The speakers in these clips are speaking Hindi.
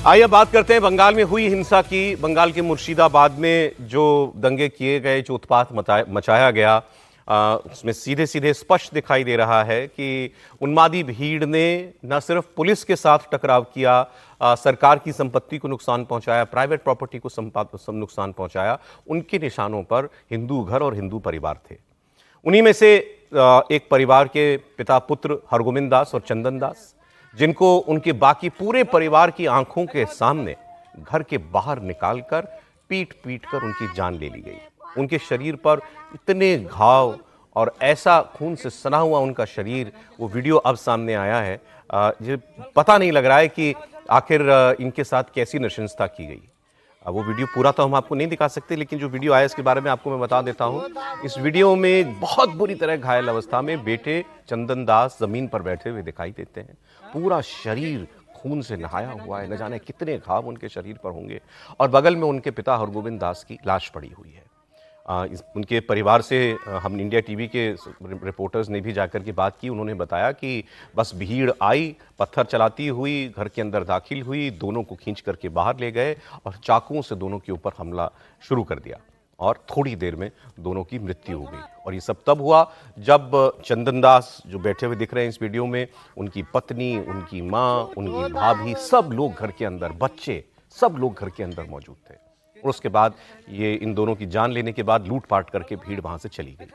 आइए बात करते हैं बंगाल में हुई हिंसा की। बंगाल के मुर्शिदाबाद में जो दंगे किए गए, जो उत्पात मचाया गया, उसमें सीधे सीधे स्पष्ट दिखाई दे रहा है कि उन्मादी भीड़ ने न सिर्फ पुलिस के साथ टकराव किया, सरकार की संपत्ति को नुकसान पहुंचाया, प्राइवेट प्रॉपर्टी को नुकसान पहुंचाया। उनके निशानों पर हिंदू घर और हिंदू परिवार थे। उन्हीं में से एक परिवार के पिता पुत्र हरगोविंद दास और चंदन दास, जिनको उनके बाकी पूरे परिवार की आंखों के सामने घर के बाहर निकालकर पीट पीट कर उनकी जान ले ली गई। उनके शरीर पर इतने घाव और ऐसा खून से सना हुआ उनका शरीर, वो वीडियो अब सामने आया है। ये पता नहीं लग रहा है कि आखिर इनके साथ कैसी नृशंसता की गई। वो वीडियो पूरा तो हम आपको नहीं दिखा सकते, लेकिन जो वीडियो आया इसके बारे में आपको मैं बता देता हूं। इस वीडियो में बहुत बुरी तरह घायल अवस्था में बेटे चंदन दास जमीन पर बैठे हुए दिखाई देते हैं। पूरा शरीर खून से नहाया हुआ है, न जाने कितने घाव उनके शरीर पर होंगे। और बगल में उनके पिता हरगोविंद दास की लाश पड़ी हुई है। उनके परिवार से हम इंडिया टीवी के रिपोर्टर्स ने भी जाकर के बात की। उन्होंने बताया कि बस भीड़ आई, पत्थर चलाती हुई घर के अंदर दाखिल हुई, दोनों को खींच करके बाहर ले गए और चाकुओं से दोनों के ऊपर हमला शुरू कर दिया और थोड़ी देर में दोनों की मृत्यु हो गई। और ये सब तब हुआ जब चंदन दास जो बैठे हुए दिख रहे हैं इस वीडियो में, उनकी पत्नी, उनकी माँ, उनकी भाभी, सब लोग घर के अंदर, बच्चे, सब लोग घर के अंदर मौजूद थे। और उसके बाद ये इन दोनों की जान लेने के बाद लूटपाट करके भीड़ वहां से चली गई।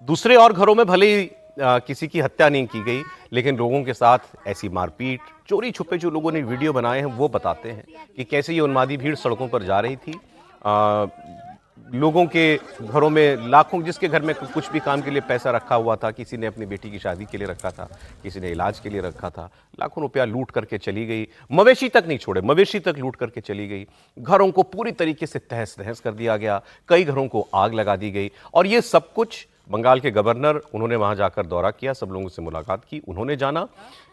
दूसरे और घरों में भले ही किसी की हत्या नहीं की गई, लेकिन लोगों के साथ ऐसी मारपीट, चोरी छुपे जो लोगों ने वीडियो बनाए हैं वो बताते हैं कि कैसे ये उन्मादी भीड़ सड़कों पर जा रही थी। लोगों के घरों में लाखों, जिसके घर में कुछ भी काम के लिए पैसा रखा हुआ था, किसी ने अपनी बेटी की शादी के लिए रखा था, किसी ने इलाज के लिए रखा था, लाखों रुपया लूट करके चली गई। मवेशी तक नहीं छोड़े, मवेशी तक लूट करके चली गई। घरों को पूरी तरीके से तहस नहस कर दिया गया, कई घरों को आग लगा दी गई। और ये सब कुछ बंगाल के गवर्नर, उन्होंने वहां जाकर दौरा किया, सब लोगों से मुलाकात की, उन्होंने जाना।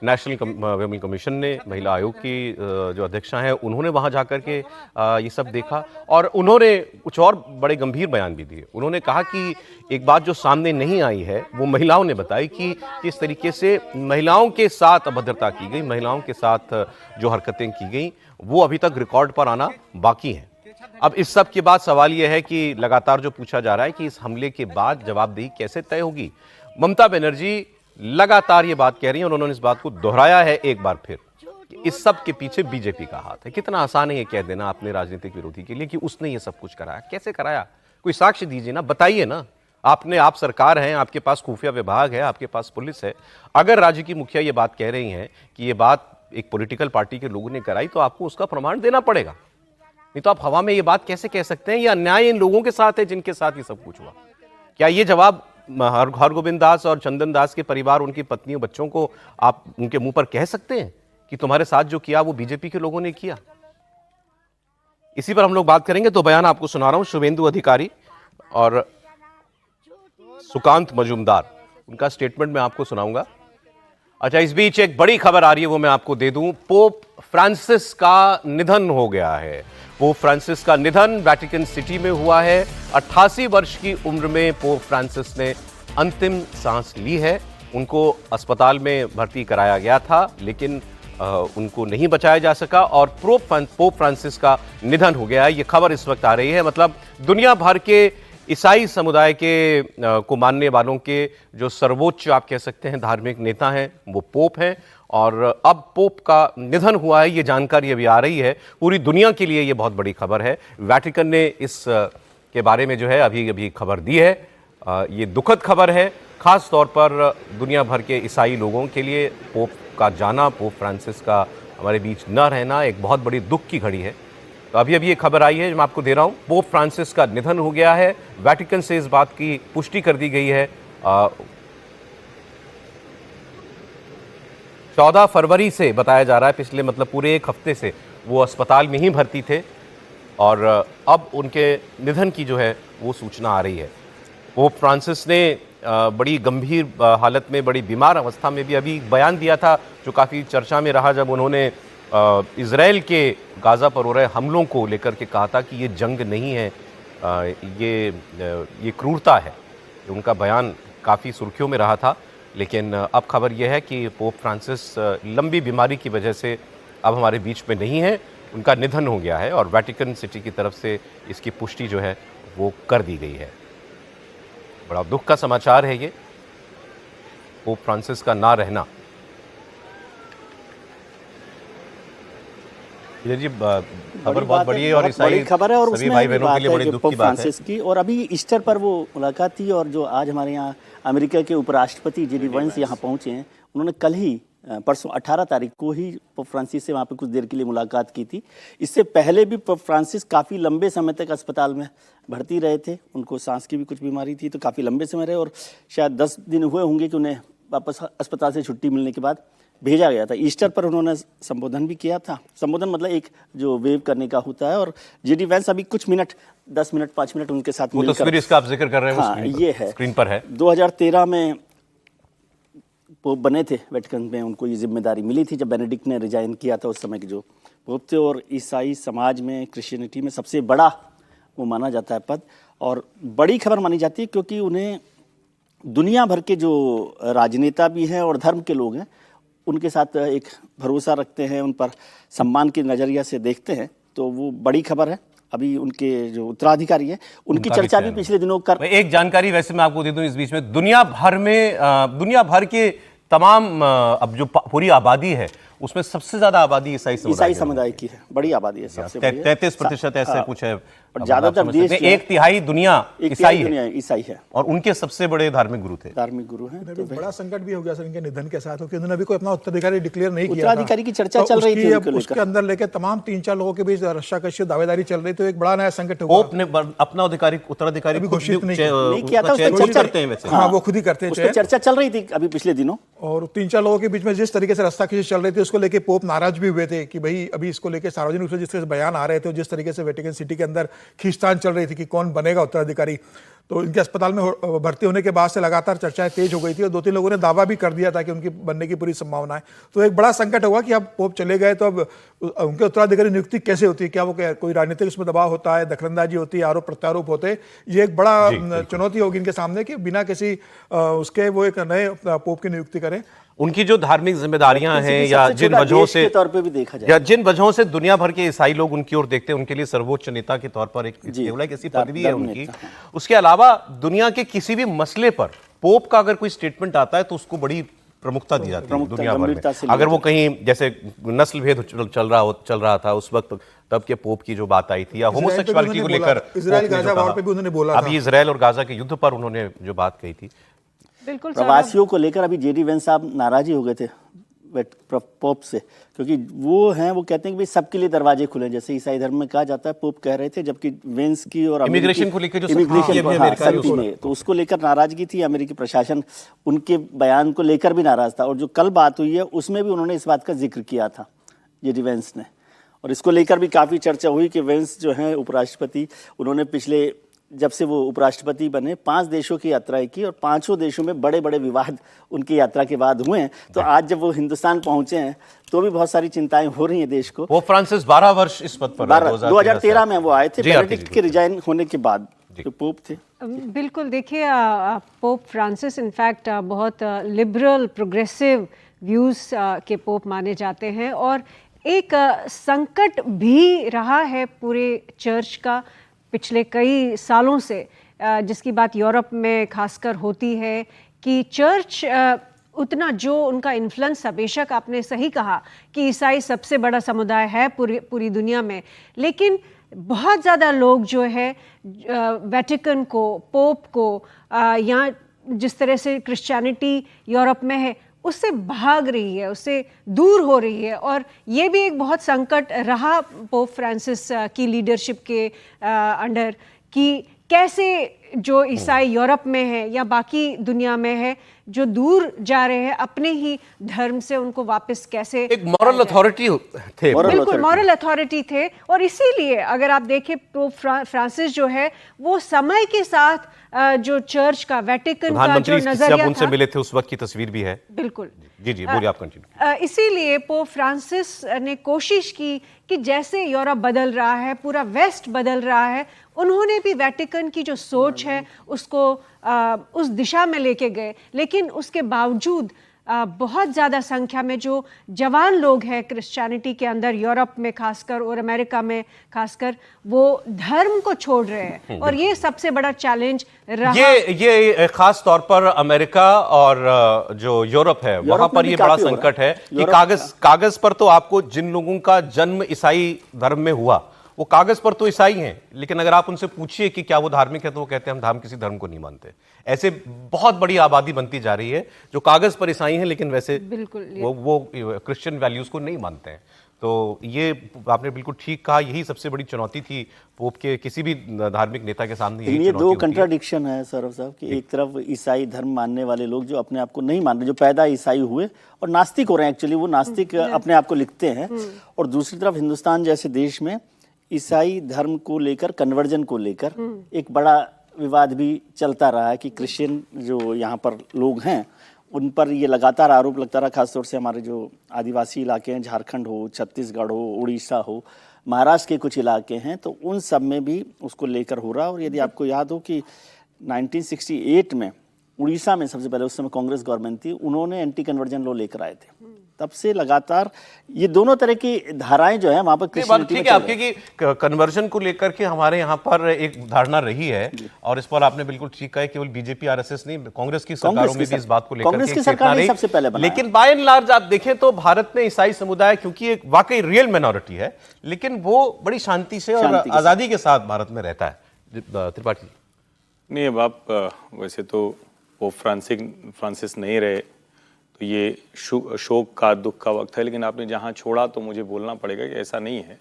नेशनल वुमेन कमीशन ने, महिला आयोग की जो अध्यक्षा हैं, उन्होंने वहां जाकर के ये सब देखा और उन्होंने कुछ और बड़े गंभीर बयान भी दिए। उन्होंने कहा कि एक बात जो सामने नहीं आई है वो महिलाओं ने बताई कि किस तरीके से महिलाओं के साथ अभद्रता की गई, महिलाओं के साथ जो हरकतें की गई वो अभी तक रिकॉर्ड पर आना बाकी है। अब इस सब के बाद सवाल यह है कि लगातार जो पूछा जा रहा है कि इस हमले के बाद जवाबदेही कैसे तय होगी। ममता बनर्जी लगातार ये बात कह रही हैं और उन्होंने इस बात को दोहराया है एक बार फिर कि इस सब के पीछे बीजेपी का हाथ है। कितना आसान है ये कह देना अपने राजनीतिक विरोधी के लिए कि उसने ये सब कुछ कराया। कैसे कराया? कोई साक्ष्य दीजिए ना, बताइए ना। आप सरकार हैं, आपके पास खुफिया विभाग है, आपके पास पुलिस है। अगर राज्य की मुखिया ये बात कह रही हैं कि ये बात एक पॉलिटिकल पार्टी के लोगों ने कराई, तो आपको उसका प्रमाण देना पड़ेगा। नहीं तो आप हवा में ये बात कैसे कह सकते हैं? ये अन्याय इन लोगों के साथ है जिनके साथ ये सब कुछ हुआ। क्या ये जवाब हरगोविंद दास और चंदन दास के परिवार, उनकी पत्नियों, बच्चों को आप उनके मुंह पर कह सकते हैं कि तुम्हारे साथ जो किया वो बीजेपी के लोगों ने किया? इसी पर हम लोग बात करेंगे। तो बयान आपको सुना रहा हूं शुभेंदु अधिकारी और सुकांत मजूमदार, उनका स्टेटमेंट मैं आपको सुनाऊंगा। अच्छा, इस बीच एक बड़ी खबर आ रही है, वो मैं आपको दे दूं। पोप फ्रांसिस का निधन हो गया है। पोप फ्रांसिस का निधन वेटिकन सिटी में हुआ है। 88 वर्ष की उम्र में पोप फ्रांसिस ने अंतिम सांस ली है। उनको अस्पताल में भर्ती कराया गया था, लेकिन उनको नहीं बचाया जा सका और पोप फ्रांसिस का निधन हो गया है। ये खबर इस वक्त आ रही है। मतलब दुनिया भर के ईसाई समुदाय के को मानने वालों के जो सर्वोच्च, आप कह सकते हैं, धार्मिक नेता हैं, वो पोप हैं। और अब पोप का निधन हुआ है, ये जानकारी अभी आ रही है। पूरी दुनिया के लिए ये बहुत बड़ी खबर है। वेटिकन ने इस के बारे में जो है अभी खबर दी है। ये दुखद खबर है, खास तौर पर दुनिया भर के ईसाई लोगों के लिए। पोप का जाना, पोप फ्रांसिस का हमारे बीच न रहना एक बहुत बड़ी दुख की घड़ी है। तो अभी ये खबर आई है जो मैं आपको दे रहा हूं। पोप फ्रांसिस का निधन हो गया है। वेटिकन से इस बात की पुष्टि कर दी गई है। 14 फरवरी से बताया जा रहा है, पिछले मतलब पूरे एक हफ्ते से वो अस्पताल में ही भर्ती थे और अब उनके निधन की जो है वो सूचना आ रही है। पोप फ्रांसिस ने बड़ी गंभीर हालत में, बड़ी बीमार अवस्था में भी अभी बयान दिया था, जो काफ़ी चर्चा में रहा, जब उन्होंने इज़राइल के गाज़ा पर हो रहे हमलों को लेकर के कहा था कि ये जंग नहीं है, ये क्रूरता है। उनका बयान काफ़ी सुर्खियों में रहा था। लेकिन अब खबर यह है कि पोप फ्रांसिस लंबी बीमारी की वजह से अब हमारे बीच में नहीं है, उनका निधन हो गया है और वेटिकन सिटी की तरफ से इसकी पुष्टि जो है वो कर दी गई है। बड़ा दुख का समाचार है ये, पोप फ्रांसिस का ना रहना। जी खबर बहुत बड़ी है और ईसाई खबर है और सभी भाई बहनों के लिए बड़े दुख की बात है की। और अभी ईस्टर पर वो मुलाकात थी और जो आज हमारे यहाँ अमेरिका के उपराष्ट्रपति जेडी वेंस यहाँ पहुंचे हैं, उन्होंने कल ही परसों 18 तारीख को ही पोप फ्रांसिस से वहाँ पे कुछ देर के लिए मुलाकात की थी। इससे पहले भी पोप फ्रांसिस काफ़ी लंबे समय तक अस्पताल में भर्ती रहे थे, उनको सांस की भी कुछ बीमारी थी, तो काफ़ी लंबे समय रहे और शायद 10 दिन हुए होंगे कि उन्हें वापस अस्पताल से छुट्टी मिलने के बाद भेजा गया था। ईस्टर पर उन्होंने संबोधन भी किया था। संबोधन मतलब एक जो वेव करने का होता है, और जेडी वेंस अभी कुछ मिनट 10 मिनट 5 मिनट उनके साथ वो तस्वीर इसका आप जिक्र कर रहे हैं, हाँ, ये है स्क्रीन पर है। 2013 में पोप बने थे वेटिकन में, उनको ये जिम्मेदारी मिली थी जब बेनेडिक्ट ने रिजाइन किया था। उस समय के जो पोप थे, और ईसाई समाज में, क्रिश्चियनिटी में सबसे बड़ा वो माना जाता है पद, और बड़ी खबर मानी जाती है क्योंकि उन्हें दुनिया भर के जो राजनेता भी हैं और धर्म के लोग हैं उनके साथ एक भरोसा रखते हैं, उन पर सम्मान के नज़रिया से देखते हैं, तो वो बड़ी खबर है। अभी उनके जो उत्तराधिकारी है उनकी चर्चा भी पिछले दिनों कर। एक जानकारी वैसे मैं आपको दे दूं इस बीच में, दुनिया भर के तमाम अब जो पूरी आबादी है उसमें सबसे ज्यादा आबादी ईसाई समुदाय की है, बड़ी आबादी है, सबसे 33% ऐसे कुछ है, और ज्यादातर देश एक तिहाई दुनिया ईसाई है, और उनके सबसे बड़े धार्मिक गुरु थे। तो बड़ा संकट भी हो गया सर इनके निधन के साथ, क्योंकि उन्होंने अभी कोई अपना उत्तराधिकारी डिक्लेयर नहीं किया। उत्तराधिकारी की चर्चा चल रही थी, उसके अंदर लेके तमाम 3-4 लोगों के बीच रक्षा कशी दावेदारी चल रही, तो एक बड़ा नया संकट हुआ। पोप ने अपना उत्तराधिकारी घोषित नहीं किया था, करते हैं वैसे। हाँ, वो खुद ही करते हैं। चर्चा चल रही थी अभी पिछले दिनों, और 3-4 लोगों के बीच में जिस तरीके से रस्साकशी चल रही थी उसको लेके पोप नाराज भी हुए थे कि भाई अभी इसको लेके सार्वजनिक रूप से जिस तरह से बयान आ रहे थे, जिस तरीके से वेटिकन सिटी के अंदर खींचतान चल रही थी कि कौन बनेगा उत्तराधिकारी, तो इनके अस्पताल में भर्ती होने के बाद से लगातार चर्चाएं तेज हो गई थी और 2-3 लोगों ने दावा भी कर दिया था कि उनकी बनने की पूरी संभावना है। तो एक बड़ा संकट होगा कि अब पोप चले गए तो अब उनके उत्तराधिकारी नियुक्ति कैसे होती है, क्या वो कोई राजनीतिक उसमें दबाव होता है, दखलंदाजी होती है, आरोप प्रत्यारोप होते हैं, ये एक बड़ा चुनौती होगी इनके सामने कि बिना किसी उसके वो एक नए पोप की नियुक्ति करें। उनकी जो धार्मिक जिम्मेदारियां हैं या जिन वजहों से तौर पे भी देखा जाए, या जिन वजहों से दुनिया भर के ईसाई लोग उनकी ओर देखते हैं, उनके लिए सर्वोच्च नेता के तौर पर एक ऐसी पदवी है उनकी। उसके अलावा दुनिया के किसी भी मसले पर पोप का अगर कोई स्टेटमेंट आता है तो उसको बड़ी प्रमुखता दी जाती है दुनिया भर में। अगर वो कहीं जैसे नस्ल भेद चल रहा था उस वक्त, तब के पोप की जो बात आई थी, या होमोसेक्सुअलिटी को लेकर अभी इजराइल और गाजा के युद्ध पर उन्होंने जो बात कही थी। बिल्कुल, प्रवासियों को लेकर अभी जेडी वेंस साहब नाराज ही हो गए थे पोप से, क्योंकि वो कहते हैं कि भाई सबके लिए दरवाजे खुले, जैसे ईसाई धर्म में कहा जाता है, पोप कह रहे थे, जबकि वेंस की और इमिग्रेशन को लेकर तो उसको लेकर नाराजगी थी। अमेरिकी प्रशासन उनके बयान को लेकर भी नाराज था, और जो कल बात हुई है उसमें भी उन्होंने इस बात का जिक्र किया था जेडी वेंस ने, और इसको लेकर भी काफ़ी चर्चा हुई कि वेंस जो है उपराष्ट्रपति, उन्होंने पिछले जब से वो उपराष्ट्रपति बने 5 देशों की यात्राएं की, और 5 देशों में बड़े बड़े विवाद उनकी यात्रा के बाद हुए हैं। तो आज जब वो हिंदुस्तान पहुंचे हैं तो भी बहुत सारी चिंताएं हो रही हैं देश को। वो फ्रांसिस 12 वर्ष इस पद पर 2013 में वो आए थे, बेनेडिक्ट के रिजाइन होने के बाद जो पोप थे। बिल्कुल, देखिए पोप फ्रांसिस इनफैक्ट बहुत लिबरल प्रोग्रेसिव व्यूज़ के पोप माने जाते हैं, और एक संकट भी रहा है पूरे चर्च का पिछले कई सालों से, जिसकी बात यूरोप में खासकर होती है कि चर्च उतना जो उनका इन्फ्लुएंस है, बेशक आपने सही कहा कि ईसाई सबसे बड़ा समुदाय है पूरी दुनिया में, लेकिन बहुत ज़्यादा लोग जो है वेटिकन को, पोप को, या जिस तरह से क्रिश्चियनिटी यूरोप में है उससे भाग रही है, उससे दूर हो रही है। और ये भी एक बहुत संकट रहा पोप फ्रांसिस की लीडरशिप के अंडर कि कैसे जो ईसाई यूरोप में है या बाकी दुनिया में है जो दूर जा रहे हैं अपने ही धर्म से, उनको वापस कैसे, एक मॉरल अथॉरिटी थे, बिल्कुल मॉरल अथॉरिटी थे। और इसीलिए अगर आप देखें पोप फ्रांसिस जो है वो समय के साथ जो चर्च का, वेटिकन का जो नजरिया था, उनसे मिले थे उस वक्त की तस्वीर भी है। बिल्कुल, जी बोलिए आप कंटिन्यू। इसीलिए पोप फ्रांसिस ने कोशिश की कि जैसे यूरोप बदल रहा है, पूरा वेस्ट बदल रहा है, उन्होंने भी वेटिकन की जो सोच है उसको उस दिशा में लेके गए। लेकिन उसके बावजूद बहुत ज़्यादा संख्या में जो जवान लोग हैं क्रिश्चियनिटी के अंदर, यूरोप में खासकर और अमेरिका में खासकर, वो धर्म को छोड़ रहे हैं, और ये सबसे बड़ा चैलेंज रहा। ये खास तौर पर अमेरिका और जो यूरोप है वहां पर ये बड़ा संकट है कि कागज पर तो आपको जिन लोगों का जन्म ईसाई धर्म में हुआ वो कागज पर तो ईसाई हैं, लेकिन अगर आप उनसे पूछिए कि क्या वो धार्मिक है तो वो कहते हैं हम किसी धर्म को नहीं मानते। ऐसे बहुत बड़ी आबादी बनती जा रही है जो कागज पर ईसाई हैं लेकिन वैसे बिल्कुल वो क्रिश्चियन वैल्यूज को नहीं मानते हैं। तो ये आपने बिल्कुल ठीक कहा, यही सबसे बड़ी चुनौती थी पोप के किसी भी धार्मिक नेता के सामने। ये दो कंट्राडिक्शन है सौरभ साहब कि एक तरफ ईसाई धर्म मानने वाले लोग जो अपने आप को नहीं मान रहे, जो पैदा ईसाई हुए और नास्तिक हो रहे हैं, एक्चुअली वो नास्तिक अपने आप को लिखते हैं, और दूसरी तरफ हिंदुस्तान जैसे देश में ईसाई धर्म को लेकर, कन्वर्जन को लेकर एक बड़ा विवाद भी चलता रहा है कि क्रिश्चियन जो यहाँ पर लोग हैं उन पर ये लगातार आरोप लगता रहा, खासतौर से हमारे जो आदिवासी इलाके हैं, झारखंड हो, छत्तीसगढ़ हो, उड़ीसा हो, महाराष्ट्र के कुछ इलाके हैं, तो उन सब में भी उसको लेकर हो रहा। और यदि आपको याद हो कि 1968 में उड़ीसा में सबसे पहले, उस समय कांग्रेस गवर्नमेंट थी, उन्होंने एंटी कन्वर्जन लॉ लेकर आए थे। तब से लगातार ये दोनों तरह की धाराएं जो है वहां पर बात ठीक है आपकी कि कन्वर्जन को लेकर के हमारे यहाँ पर एक धारणा रही है, और इस पर आपने बिल्कुल ठीक कहा, केवल बीजेपी आरएसएस नहीं, कांग्रेस की सरकारों में भी इस बात को लेकर के सरकार ने सबसे पहले बनाया। लेकिन बाय एंड लार्ज आप देखें तो भारत में ईसाई समुदाय क्योंकि एक वाकई रियल माइनॉरिटी है, लेकिन वो बड़ी शांति से और आजादी के साथ भारत में रहता है। त्रिपाठी नहीं, अब आप वैसे तो वो फ्रांसिस नहीं रहे तो ये शोक का, दुख का वक्त है, लेकिन आपने जहां छोड़ा तो मुझे बोलना पड़ेगा कि ऐसा नहीं है।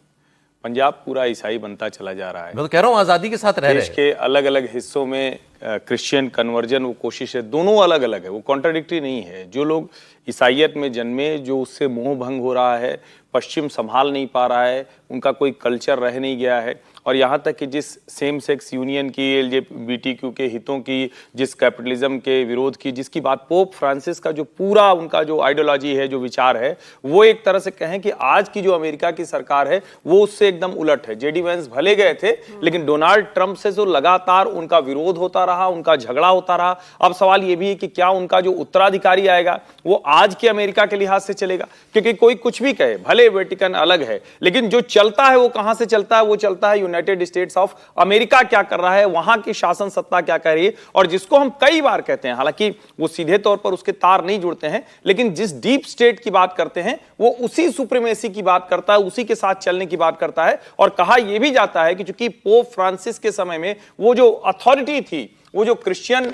पंजाब पूरा ईसाई बनता चला जा रहा है। मैं तो कह रहा हूं आजादी के साथ रह रहे हैं। देश के अलग अलग हिस्सों में क्रिश्चियन कन्वर्जन वो कोशिश है, दोनों अलग अलग है, वो कॉन्ट्राडिक्टरी नहीं है। जो लोग ईसाइयत में जन्मे, जो उससे मोह भंग हो रहा है, पश्चिम संभाल नहीं पा रहा है, उनका कोई कल्चर रह नहीं गया है, और यहाँ तक कि जिस सेम सेक्स यूनियन की, LGBTQ के हितों की, जिस कैपिटलिज्म के विरोध की, जिसकी बात पोप फ्रांसिस का जो पूरा उनका जो आइडियोलॉजी है, जो विचार है, वो एक तरह से कहें कि आज की जो अमेरिका की सरकार है वो उससे एकदम उलट है। JD वैंस भले गए थे, लेकिन डोनाल्ड ट्रंप से जो लगातार उनका विरोध होता रहा, उनका झगड़ा होता रहा। अब सवाल ये भी है कि क्या उनका जो उत्तराधिकारी आएगा वो आज के अमेरिका के लिहाज से चलेगा, क्योंकि कोई कुछ भी कहे, भले वेटिकन अलग है, लेकिन जो चलता है वो कहां से चलता है? वो चलता है यूनाइटेड स्टेट्स ऑफ अमेरिका क्या कर रहा है, वहां की शासन सत्ता क्या कर रही है। और जिसको हम कई बार कहते हैं, हालांकि वो सीधे तौर पर उसके तार नहीं जुड़ते हैं, लेकिन जिस डीप स्टेट की बात करते हैं वो उसी सुप्रीमेसी की बात करता है, उसी के साथ चलने की बात करता है। और कहा यह भी जाता है कि चूंकि पोप फ्रांसिस के समय में वो जो अथॉरिटी थी, वो जो क्रिश्चियन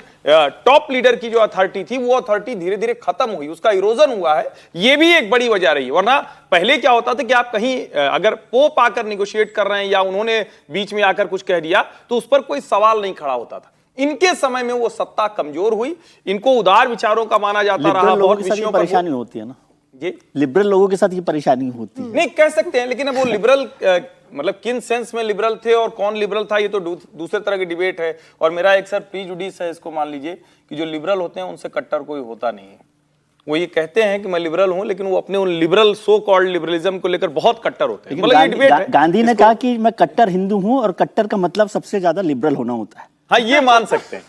टॉप लीडर की जो अथॉरिटी थी, वो अथॉरिटी धीरे धीरे खत्म हुई, उसका इरोजन हुआ है। ये भी एक बड़ी वजह रही। वरना पहले क्या होता था कि आप कहीं अगर पोप आकर निगोशिएट कर रहे हैं या उन्होंने बीच में आकर कुछ कह दिया तो उस पर कोई सवाल नहीं खड़ा होता था। इनके समय में वो सत्ता कमजोर हुई, इनको उदार विचारों का माना जाता रहा, बहुत विषयों पर परेशानी होती है ना, ये लिबरल लोगों के साथ ये परेशानी होती है। नहीं कह सकते हैं, लेकिन अब वो लिबरल मतलब किन सेंस में लिबरल थे और कौन लिबरल था, ये तो दूसरे तरह की डिबेट है। और मेरा एक सर प्रीजुडिस है, इसको मान लीजिए कि जो लिबरल होते हैं उनसे कट्टर कोई होता नहीं है। वो ये कहते हैं कि मैं लिबरल हूं, लेकिन वो अपने उन लिबरल सो कॉल्ड लिबरलिज्म को लेकर बहुत कट्टर होते हैं। मतलब ये डिबेट है। गांधी ने कहा कि मैं कट्टर हिंदू हूं, और कट्टर का मतलब सबसे ज्यादा लिबरल होना होता है। हाँ, ये मान सकते हैं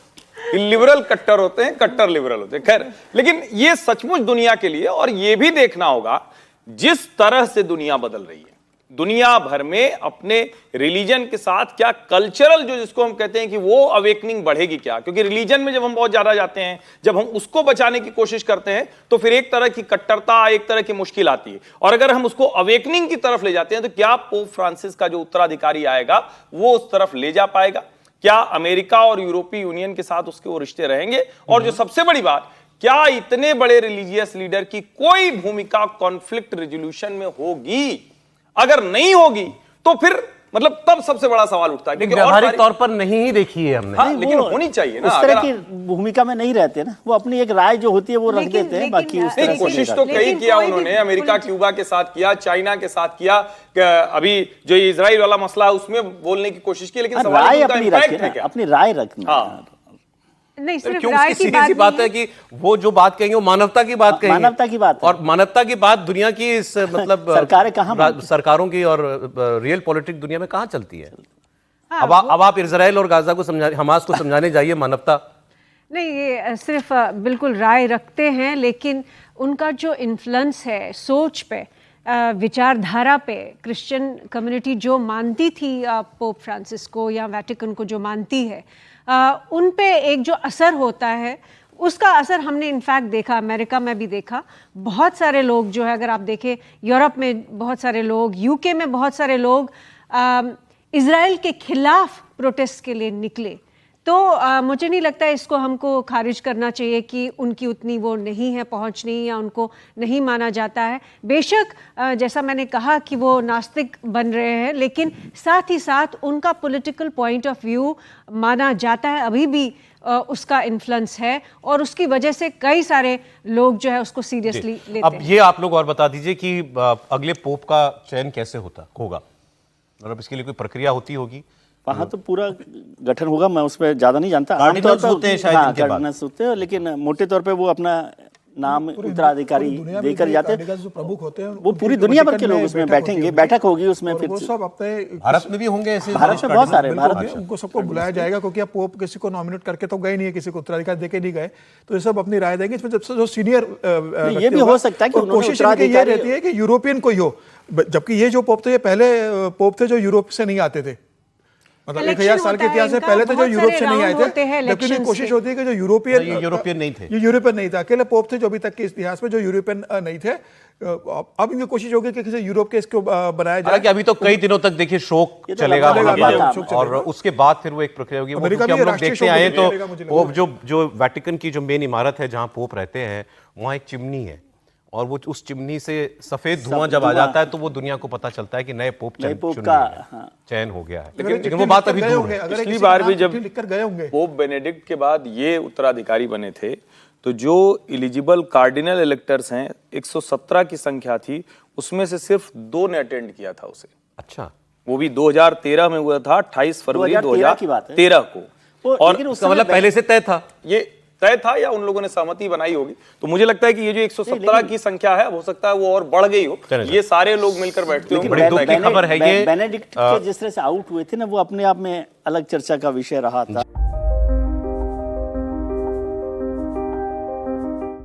कि लिबरल कट्टर होते हैं, कट्टर लिबरल होते हैं। खैर, लेकिन ये सचमुच दुनिया के लिए, और ये भी देखना होगा जिस तरह से दुनिया बदल रही है, दुनिया भर में अपने रिलीजन के साथ क्या कल्चरल जो जिसको हम कहते हैं कि वो अवेकनिंग बढ़ेगी क्या, क्योंकि रिलीजन में जब हम बहुत ज्यादा जाते हैं, जब हम उसको बचाने की कोशिश करते हैं, तो फिर एक तरह की कट्टरता, एक तरह की मुश्किल आती है। और अगर हम उसको अवेकनिंग की तरफ ले जाते हैं तो क्या पोप फ्रांसिस का जो उत्तराधिकारी आएगा वो उस तरफ ले जा पाएगा? क्या अमेरिका और यूरोपीय यूनियन के साथ उसके वो रिश्ते रहेंगे? और जो सबसे बड़ी बात, क्या इतने बड़े रिलीजियस लीडर की कोई भूमिका कॉन्फ्लिक्ट रेजोल्यूशन में होगी? अगर नहीं होगी तो फिर मतलब तब सबसे बड़ा सवाल उठता है, क्योंकि व्यावहारिक तौर पर नहीं देखी है हमने। हाँ, लेकिन होनी चाहिए ना। उस तरह की भूमिका में नहीं रहते ना, वो अपनी एक राय जो होती है वो रख देते हैं, बाकी उस तरह से कोशिश तो कई किया उन्होंने, अमेरिका क्यूबा के साथ किया, चाइना के साथ किया, अभी जो इजराइल वाला मसला है उसमें बोलने की कोशिश की, लेकिन राय अपनी रखना, अपनी राय रखना। नहीं, सिर्फ क्यों? राय उसकी की सीधी सी बात है कि वो जो बात कहेंगे वो मानवता की बात कहेंगे, मानवता की बात है। और मानवता की बात दुनिया की इस मतलब सरकारें कहां, सरकारों की और रियल पॉलिटिक्स दुनिया में कहां चलती है? अब आप इजराइल और गाजा को समझाने, हमास को समझाने जाइए मानवता। नहीं, ये सिर्फ बिल्कुल राय रखते हैं, लेकिन उनका जो इन्फ्लुएंस है सोच पे, विचारधारा पे, क्रिश्चियन कम्युनिटी जो मानती थी पोप फ्रांसिस को या वेटिकन को जो मानती है, उन पे एक जो असर होता है, उसका असर हमने इनफैक्ट देखा, अमेरिका में भी देखा। बहुत सारे लोग जो है, अगर आप देखें यूरोप में बहुत सारे लोग, यूके में बहुत सारे लोग इज़राइल के खिलाफ प्रोटेस्ट के लिए निकले। तो मुझे नहीं लगता इसको हमको खारिज करना चाहिए कि उनकी उतनी वो नहीं है पहुंच नहीं, या उनको नहीं माना जाता है। बेशक जैसा मैंने कहा कि वो नास्तिक बन रहे हैं, लेकिन साथ ही साथ उनका पॉलिटिकल पॉइंट ऑफ व्यू माना जाता है, अभी भी उसका इन्फ्लुएंस है, और उसकी वजह से कई सारे लोग जो है उसको सीरियसली लेते अब हैं। ये आप लोग और बता दीजिए कि अगले पोप का चयन कैसे होगा, मतलब इसके लिए कोई प्रक्रिया होती होगी? वहाँ तो पूरा गठन होगा, मैं उस पर ज्यादा नहीं जानता। कार्डिनल्स आमतौर पर होते हैं शायद हाँ, इनके बाद। कार्डिनल्स होते हैं, लेकिन मोटे तौर पे वो अपना नाम उत्तराधिकारी दुनिया में देकर जाते हैं। कार्डिनल्स जो प्रमुख होते हैं वो पूरी दुनिया भर के लोग उसमें बैठेंगे, बैठक होगी उसमें। और फिर वो सब अपने भारत में भी होंगे ऐसे? भारत में बहुत सारे, भारत में उनको सबको बुलाया जाएगा, क्योंकि अब पोप किसी को नॉमिनेट करके तो गए नहीं है, किसी को उत्तराधिकारी देके नहीं गए, तो ये सब अपनी राय देंगे। इसमें जो सीनियर ये भी हो सकता है कि उन्होंने कोशिश इनकी ये उत्तराधिकारी- रहती है कि यूरोपियन कोई हो, जबकि ये जो पोप थे ये पहले पोप थे जो यूरोप से नहीं आते थे। मतलब Election 1000 साल के होता है इतिहास से इनका, पहले तो जो बहुत यूरोप सारे से नहीं round आए होते हैं थे, जबकि इनकी elections कोशिश के। होती है कि जो यूरोपियन ये यूरोपियन नहीं थे। ये यूरोपियन नहीं था, अकेले पोप थे जो अभी तक के इतिहास में जो यूरोपियन नहीं थे। अब इनकी कोशिश होगी कि किसी यूरोप के इसको बनाया जाए। हालांकि अभी तो कई दिनों तक देखिए शोक ये तो चलेगा लंबा वहाँ चलेगा, पे, शोक चलेगा। और उसके बाद फिर वो एक प्रक्रिया होगी। वो अमेरिका क्योंकि भी हम लोग राष्ट्रीय देखते शोक आए मनाया तो जाएगा, मुझे लगता पोप जो वेटिकन की जो मेन इमारत है जहाँ पोप रहते हैं, वहाँ एक चिमनी है, और वो उस चिमनी से सफेद धुआं जब आ जाता है तो वो दुनिया को पता चलता है कि नए पोप नए पोप चुन का, लिए हैं, हाँ। चयन हो गया है। अगर लेकिन चिट्ठी वो बात लिखकर अभी गए दूर होंगे, है। अगर पिछली किसी बार के भी नाम जब चिट्ठी लिखकर गए होंगे। पोप बेनेडिक्ट के बाद ये उत्तराधिकारी बने थे, तो जो एलिजिबल कार्डिनल इलेक्टर्स हैं 117 की संख्या थी, उसमें से सिर्फ 2 ने अटेंड किया था उसे। अच्छा, वो भी 2013 में हुआ था, 28 फरवरी 2013 की बात है। 2013 को। और लेकिन उस इसका समय मतलब पहले से तय था। ये तय था या उन लोगों ने सहमति बनाई होगी, तो मुझे लगता है कि ये जो 117 की संख्या है, हो सकता है वो और बढ़ गई हो। चलिए सर। ये सारे लोग मिलकर बैठते लेकिन होंगे। बड़ी दुख की खबर है ये। बेनेडिक्ट के जिस तरह से आउट हुए थे ना, वो अपने आप में अलग चर्चा का विषय रहा था।